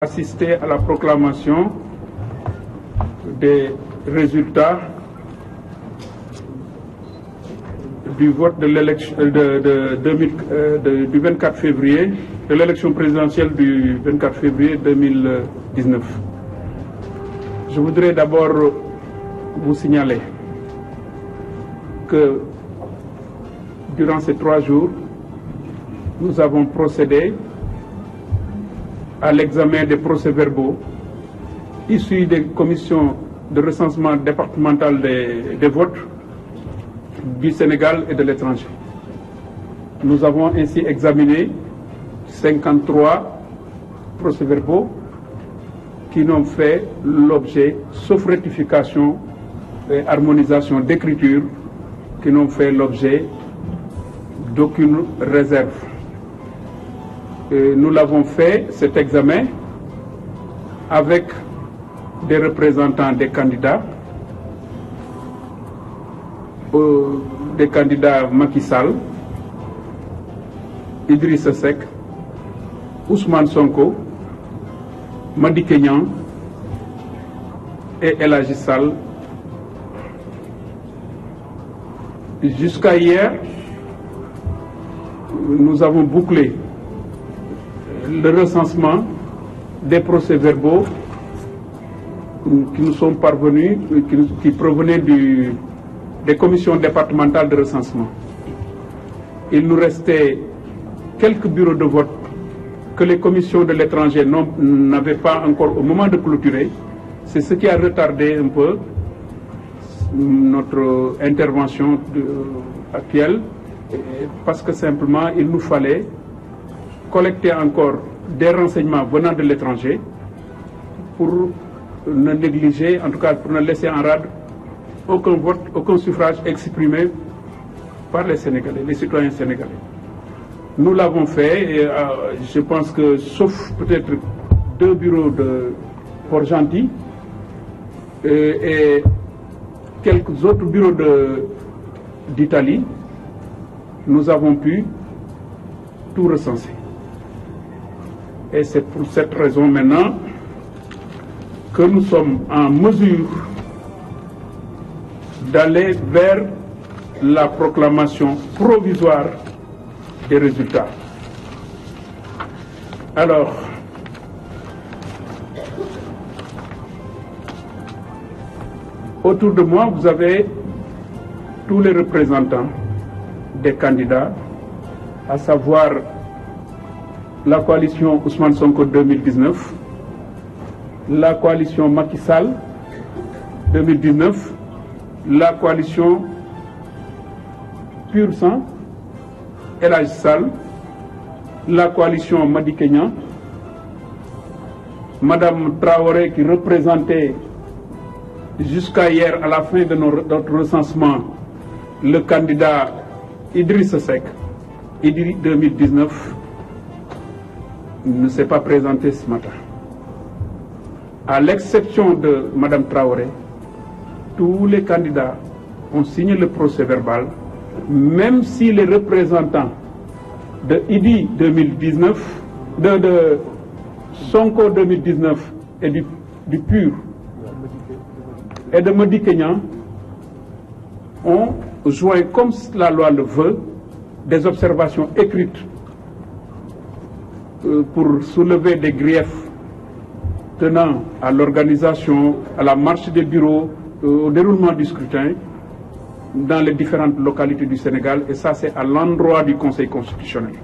Assister à la proclamation des résultats du vote de l'élection du 24 février, de l'élection présidentielle du 24 février 2019. Je voudrais d'abord vous signaler que durant ces 3 jours, nous avons procédé à l'examen des procès-verbaux issus des commissions de recensement départemental des votes du Sénégal et de l'étranger. Nous avons ainsi examiné 53 procès-verbaux qui n'ont fait l'objet, sauf rectification et harmonisation d'écriture, qui n'ont fait l'objet d'aucune réserve. Nous l'avons fait, cet examen, avec des représentants des candidats Macky Sall, Idrissa Seck, Ousmane Sonko, Madické Niang et El Hadji Sall. Jusqu'à hier, nous avons bouclé le recensement des procès-verbaux qui nous sont parvenus, qui provenaient des commissions départementales de recensement. Il nous restait quelques bureaux de vote que les commissions de l'étranger n'avaient pas encore au moment de clôturer. C'est ce qui a retardé un peu notre intervention actuelle, parce que simplement il nous fallait collecter encore des renseignements venant de l'étranger pour ne négliger, en tout cas pour ne laisser en rade aucun vote, aucun suffrage exprimé par les Sénégalais, les citoyens sénégalais. Nous l'avons fait et je pense que, sauf peut-être 2 bureaux de Port-Gentil et quelques autres bureaux d'Italie, nous avons pu tout recenser. Et c'est pour cette raison maintenant que nous sommes en mesure d'aller vers la proclamation provisoire des résultats. Alors, autour de moi, vous avez tous les représentants des candidats, à savoir la coalition Ousmane Sonko 2019, la coalition Macky Sall 2019, la coalition Pur Sang, El Hadji Sall, la coalition Madické Niang, Madame Traoré qui représentait jusqu'à hier, à la fin de notre recensement, le candidat Idrissa Seck, Idri 2019, ne s'est pas présenté ce matin. À l'exception de Madame Traoré, tous les candidats ont signé le procès-verbal, même si les représentants de Idi 2019, de Sonko 2019 et du PUR et de Madické Niang ont joint, comme la loi le veut, des observations écrites pour soulever des griefs tenant à l'organisation, à la marche des bureaux, au déroulement du scrutin dans les différentes localités du Sénégal, et ça c'est à l'endroit du Conseil constitutionnel.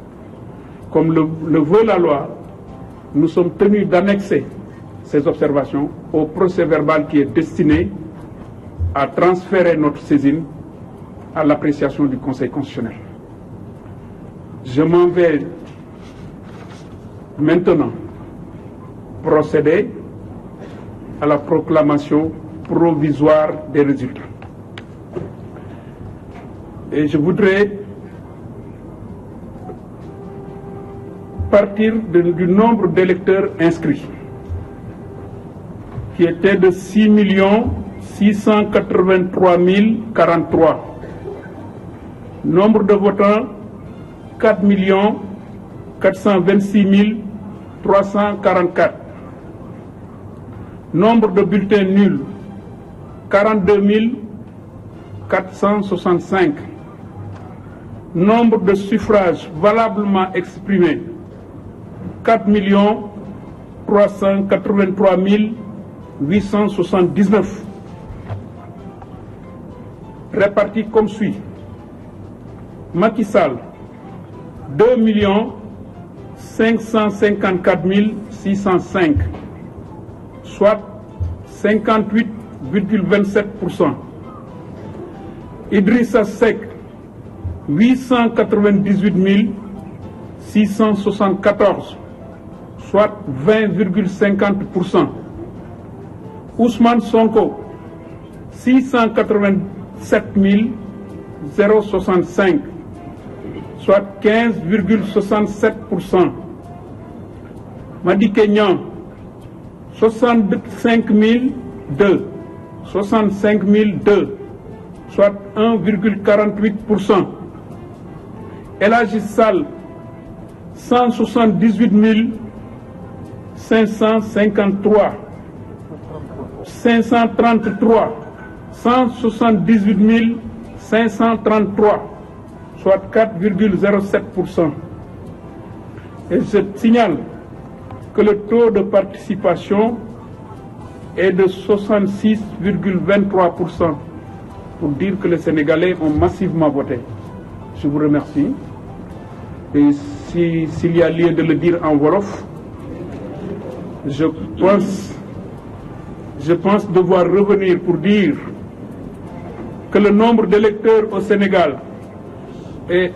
Comme le veut la loi, nous sommes tenus d'annexer ces observations au procès-verbal qui est destiné à transférer notre saisine à l'appréciation du Conseil constitutionnel. Je m'en vais maintenant procéder à la proclamation provisoire des résultats. Et je voudrais partir du nombre d'électeurs inscrits, qui était de 6 683 043. Nombre de votants, 4 426 344. Nombre de bulletins nuls, 42 465. Nombre de suffrages valablement exprimés, 4 383 879. Répartis comme suit. Macky Sall, 2 554 605, soit 58,27%. Idrissa Seck, 898 674, soit 20,50%. Ousmane Sonko, 687 065, soit 15,67%. Madické Niang, 65 002, soit 1,48%. El Hadji Sall, 178 553, 178 533, soit 4,07%. Et je signale que le taux de participation est de 66,23%, pour dire que les Sénégalais ont massivement voté. Je vous remercie. Et s'il y a lieu de le dire en Wolof, je pense devoir revenir pour dire que le nombre d'électeurs au Sénégal est